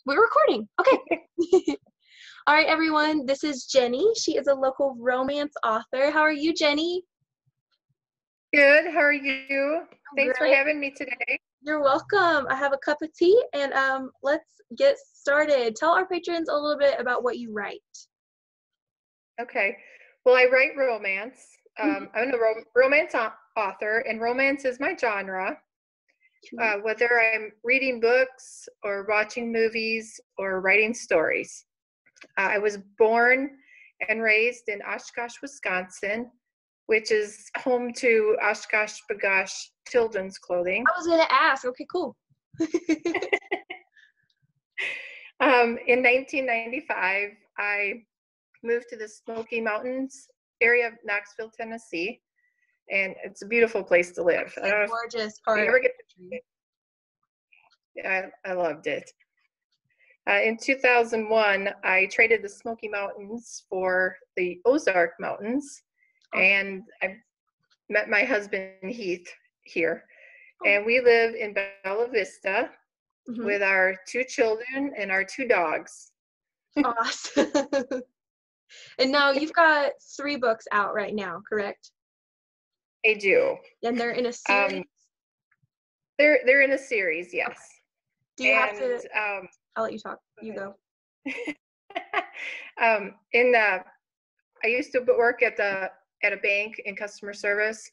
We're recording. Okay. All right, everyone. This is Jenny. She is a local romance author. How are you, Jenny? Good. How are you? Thanks for Great. having me today. You're welcome. I have a cup of tea, and let's get started. Tell our patrons a little bit about what you write. Okay. Well, I write romance. Mhm. I'm a romance author, and romance is my genre. Whether I'm reading books or watching movies or writing stories. I was born and raised in Oshkosh, Wisconsin, which is home to Oshkosh Bagosh Children's Clothing. I was going to ask. Okay, cool. In 1995, I moved to the Smoky Mountains area of Knoxville, Tennessee, and it's a beautiful place to live. I don't know Gorgeous if part. you ever get to I loved it. In 2001, I traded the Smoky Mountains for the Ozark Mountains, and I met my husband Heath here, and we live in Bella Vista with our 2 children and our 2 dogs. Awesome. And now you've got 3 books out right now, correct? I do. And they're in a series? They're in a series, yes. Do you have to? I'll let you talk. You go. I used to work at a bank in customer service,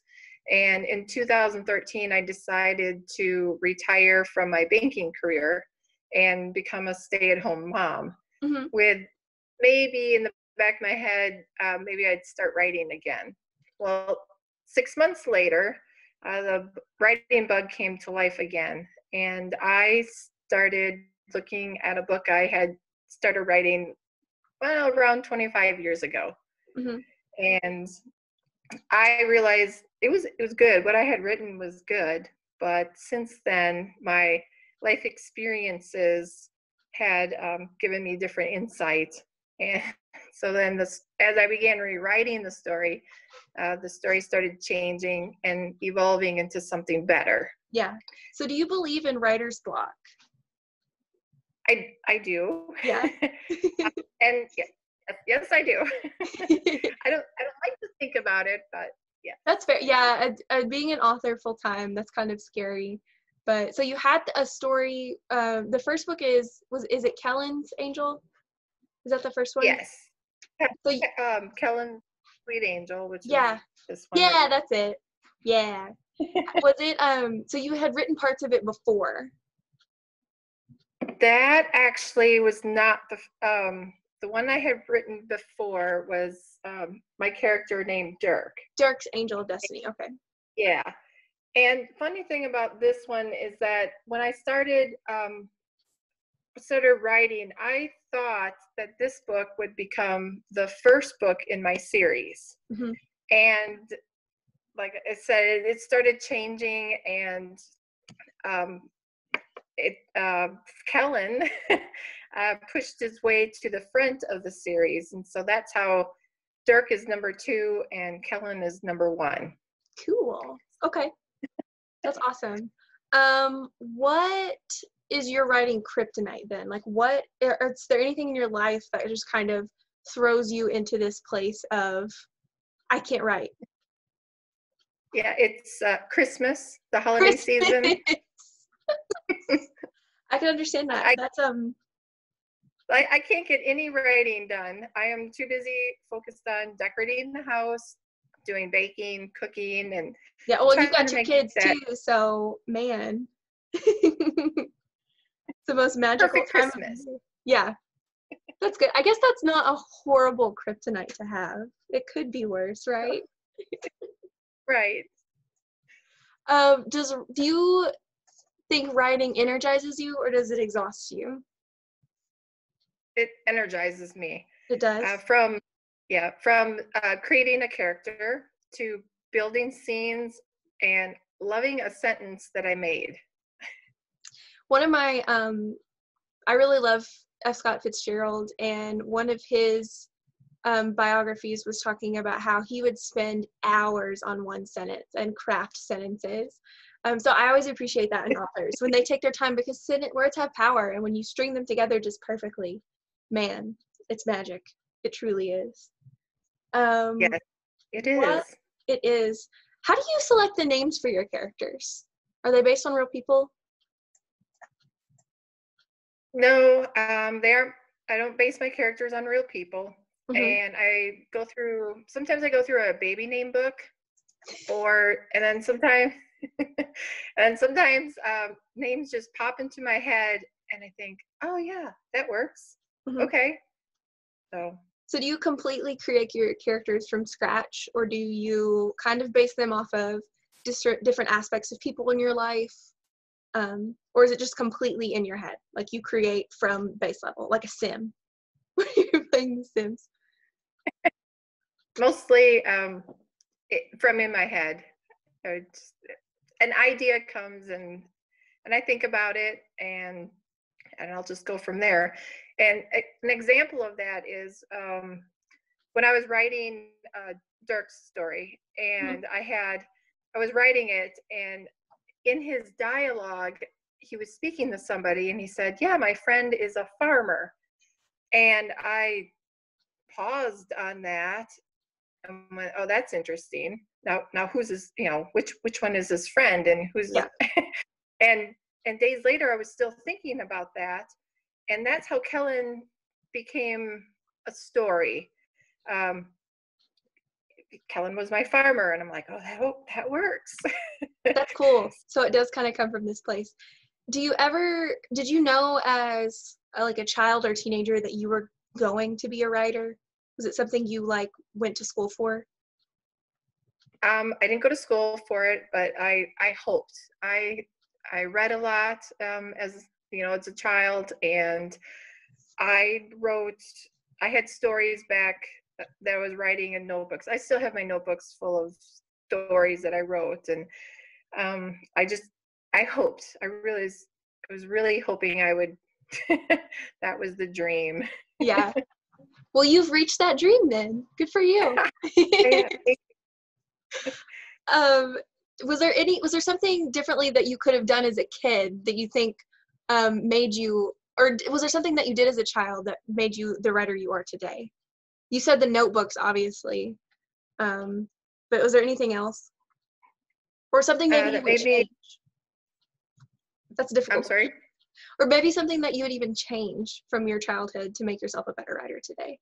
and in 2013 I decided to retire from my banking career and become a stay-at-home mom. With maybe in the back of my head, maybe I'd start writing again. Well, 6 months later, the writing bug came to life again, and I started looking at a book I had started writing, well, around 25 years ago. And I realized it was good. What I had written was good, but since then, my life experiences had given me different insight. And so then as I began rewriting the story started changing and evolving into something better. Yeah. So do you believe in writer's block? I do. Yeah. And yes, I do. I don't like to think about it, but yeah. That's fair. Yeah, being an author full time, that's kind of scary. But so you had a story. The first book is it Kellen's Angel? Is that the first one? Yes. So Kellen Sweet Angel, which is this one. Yeah, that's it. Yeah. Was it so you had written parts of it before? That actually was not the one I had written before was my character named Dirk. Dirk's Angel of Destiny. Okay. Yeah. And funny thing about this one is that when I started writing, I thought that this book would become the first book in my series. And like I said, it started changing, and Kellen pushed his way to the front of the series, and so that's how Dirk is number 2 and Kellen is number 1. Cool. Okay. That's awesome. What is your writing kryptonite then? Like, is there anything in your life that just kind of throws you into this place of, I can't write? Yeah, it's Christmas, the holiday season. I can understand that. I can't get any writing done. I am too busy focused on decorating the house, doing baking, cooking, and yeah. Well, you've got your kids too, so man, it's the most magical perfect time Christmas. Of the year. Yeah, that's good. I guess that's not a horrible kryptonite to have. It could be worse, right? Right. Do you think writing energizes you, or does it exhaust you? It energizes me. It does. From creating a character to building scenes and loving a sentence that I made. One of my I really love F. Scott Fitzgerald, and one of his biographies was talking about how he would spend hours on one sentence and craft sentences. So I always appreciate that in authors when they take their time, because words have power, and when you string them together just perfectly, man, it's magic. It truly is. Yes, it What is. it is. How do you select the names for your characters? Are they based on real people? No, they aren't. I don't base my characters on real people. Mm-hmm. And sometimes I go through a baby name book, and then sometimes, names just pop into my head and I think, oh yeah, that works. Mm-hmm. Okay. So do you completely create your characters from scratch, or do you kind of base them off of different aspects of people in your life? Or is it just completely in your head? Like you create from base level, like a sim, when you're playing The Sims? Mostly from in my head. An idea comes and I think about it and I'll just go from there. And an example of that is when I was writing Dirk's story, and I was writing it, and in his dialogue, he was speaking to somebody, and he said, "Yeah, my friend is a farmer," and I paused on that and went, "Oh, that's interesting. Now, who's his? Which one is his friend, and who's?" Yeah. and days later, I was still thinking about that, and that's how Kellen became a story. Kellen was my farmer, and I'm like, oh, that works. That's cool. So it does kind of come from this place. Did you know as like a child or teenager that you were going to be a writer? Was it something you like went to school for? I didn't go to school for it, but I hoped. I read a lot as as a child, and I had stories back that I was writing in notebooks. I still have my notebooks full of stories that I wrote, and I hoped. I was really hoping I would. That was the dream. Yeah. Well, you've reached that dream then. Good for you. Was there something differently that you could have done as a kid that you think made you, or was there something that you did as a child that made you the writer you are today? You said the notebooks, obviously, but was there anything else, or something maybe you That would made me. change? That's a difficult. I'm sorry. Or maybe something that you would even change from your childhood to make yourself a better writer today.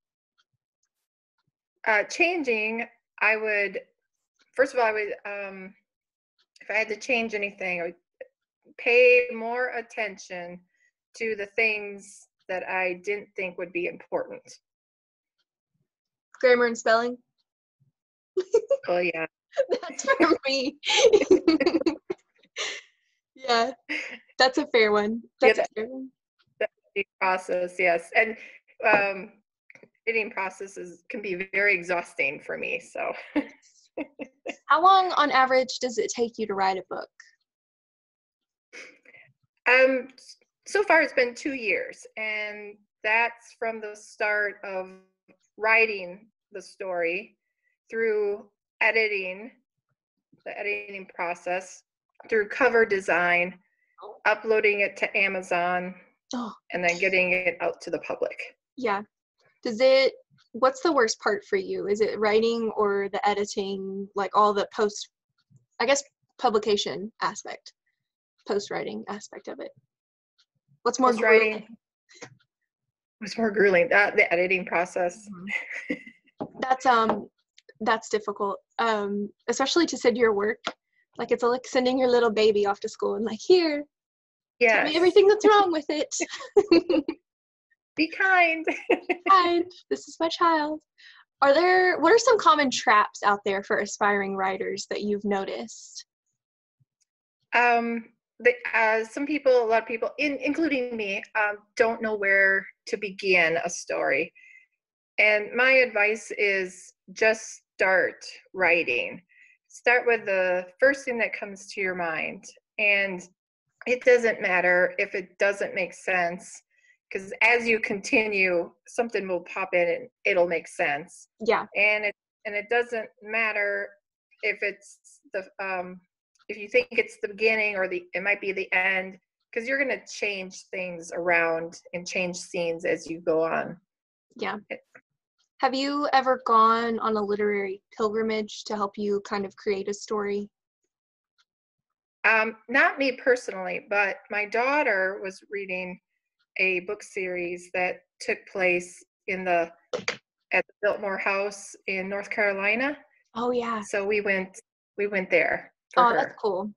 Changing, I would. First of all, if I had to change anything, I would pay more attention to the things that I didn't think would be important. Grammar and spelling. Oh yeah. That's for me. Yeah, that's a fair one. That's a fair one. The process, yes, and editing processes can be very exhausting for me. So, How long, on average, does it take you to write a book? so far it's been 2 years, and that's from the start of writing the story through editing, the editing process, through cover design, uploading it to Amazon, and then getting it out to the public. Yeah. What's the worst part for you? Is it writing or the editing, like all the publication aspect, post-writing aspect of it? What's more grueling? What's more grueling? The editing process. That's difficult, especially to send your work. Like it's like sending your little baby off to school and like, here, tell me everything that's wrong with it. Be kind. Kind. This is my child. What are some common traps out there for aspiring writers that you've noticed? A lot of people, including me, don't know where to begin a story. And my advice is just start writing. Start with the first thing that comes to your mind. And it doesn't matter if it doesn't make sense, because as you continue, something will pop in and it'll make sense. Yeah. And it doesn't matter if it's if you think it's the beginning or it might be the end, because you're going to change things around and change scenes as you go on. Yeah. Have you ever gone on a literary pilgrimage to help you kind of create a story? Not me personally, but my daughter was reading a book series that took place at the Biltmore House in North Carolina. Oh yeah. So we went there for Oh, her. that's cool.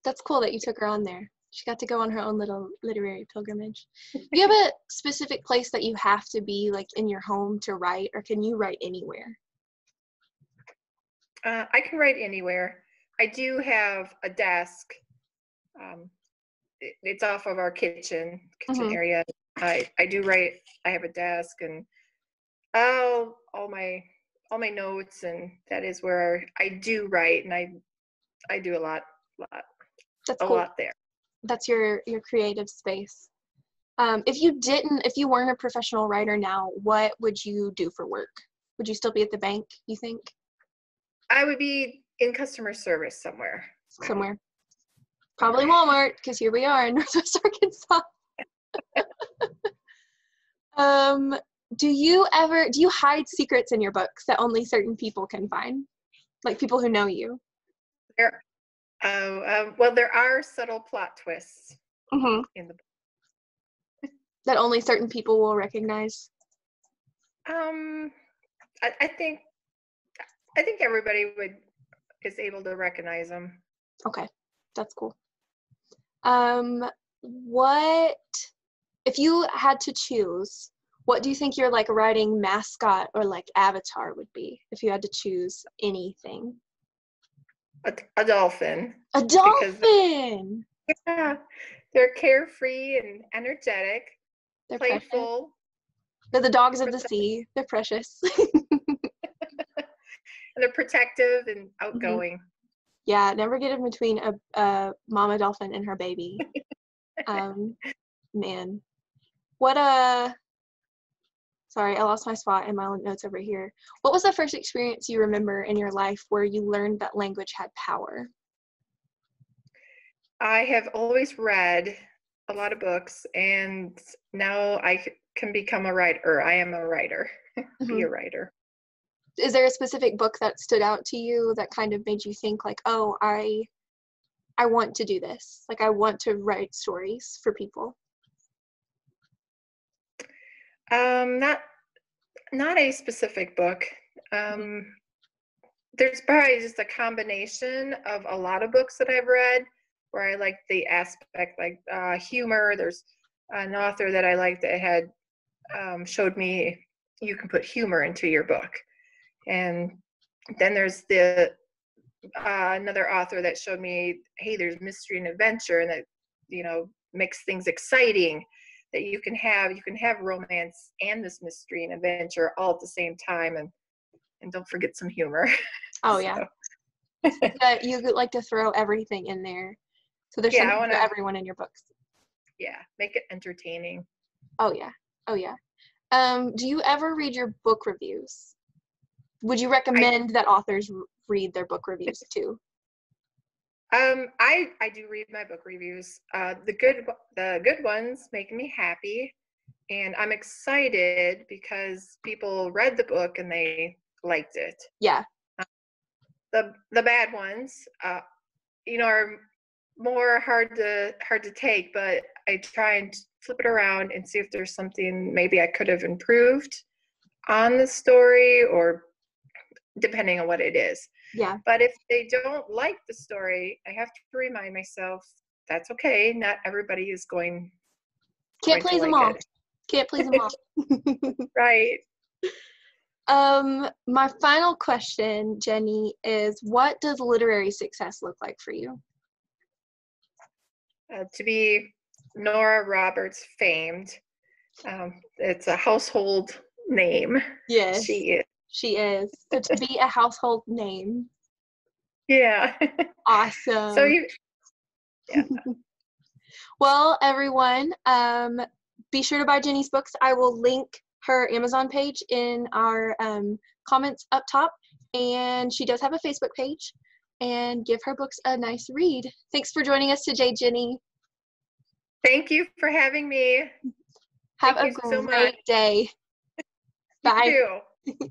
That's cool that you took her on there. She got to go on her own little literary pilgrimage. Do you have a specific place that you have to be, like, in your home to write, or can you write anywhere? I can write anywhere. I do have a desk. It's off of our kitchen Mm-hmm. area. I do write. I have a desk and all my notes, and that is where I do write, and I do a lot That's cool. there. That's your creative space. If you weren't a professional writer now, what would you do for work? Would you still be at the bank, you think? I would be in customer service somewhere. Somewhere. Probably Walmart, because here we are in Northwest Arkansas. Do you hide secrets in your books that only certain people can find? Like people who know you? Well, there are subtle plot twists Mm-hmm. in the book. That only certain people will recognize? I think everybody is able to recognize them. Okay, that's cool. What if you had to choose? What do you think your, like, writing mascot or, like, avatar would be if you had to choose anything? A dolphin. A dolphin! Yeah, they're carefree and energetic. They're playful. Precious. They're the dogs of the sea. They're precious. And they're protective and outgoing. Mm-hmm. Yeah, never get in between a mama dolphin and her baby. Man. Sorry, I lost my spot in my notes over here. What was the first experience you remember in your life where you learned that language had power? I have always read a lot of books, and now I can become a writer. I am a writer. Mm-hmm. Be a writer. Is there a specific book that stood out to you that kind of made you think, like, oh, I want to do this. Like, I want to write stories for people? Not a specific book. There's probably just a combination of a lot of books that I've read where I like the aspect, like humor. There's an author that I like that had showed me you can put humor into your book. And then there's another author that showed me, hey, there's mystery and adventure, and that, makes things exciting, that you can have romance and this mystery and adventure all at the same time, and don't forget some humor. Oh, yeah. You like to throw everything in there. So there's something for everyone in your books. Yeah, make it entertaining. Oh, yeah. Do you ever read your book reviews? Would you recommend that authors read their book reviews too? I do read my book reviews. The good ones make me happy, and I'm excited because people read the book and they liked it. Yeah. The bad ones, are more hard to take, but I try and flip it around and see if there's something maybe I could have improved on the story, or depending on what it is. Yeah. But if they don't like the story, I have to remind myself that's okay. Not everybody is going. Can't please them all. Can't please them all. Right. My final question, Jeni, is what does literary success look like for you? To be Nora Roberts famed. It's a household name. Yes. She is. So to be a household name. Yeah. Awesome. So yeah. Well, everyone, be sure to buy Jeni's books. I will link her Amazon page in our comments up top, and she does have a Facebook page. and give her books a nice read. Thanks for joining us today, Jeni. Thank you for having me. Have Thank a you so much. great day. You Bye. too.